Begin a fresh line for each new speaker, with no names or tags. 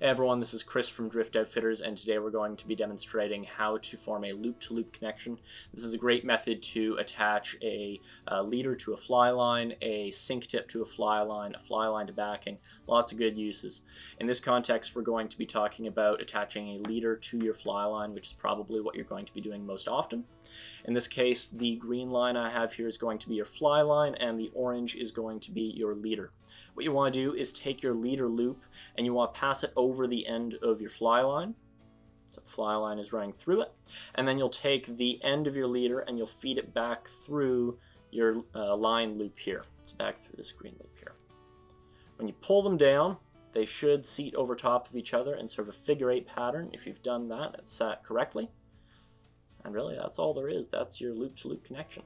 Hey everyone, this is Chris from Drift Outfitters, and today we're going to be demonstrating how to form a loop-to-loop connection. This is a great method to attach a leader to a fly line, a sink tip to a fly line to backing. Lots of good uses. In this context, we're going to be talking about attaching a leader to your fly line, which is probably what you're going to be doing most often. In this case, the green line I have here is going to be your fly line, and the orange is going to be your leader. What you want to do is take your leader loop and you want to pass it over the end of your fly line. So the fly line is running through it. And then you'll take the end of your leader and you'll feed it back through your line loop here. So back through this green loop here. When you pull them down, they should seat over top of each other in sort of a figure-8 pattern. If you've done that, it's sat correctly. And really, that's all there is. That's your loop-to-loop connection.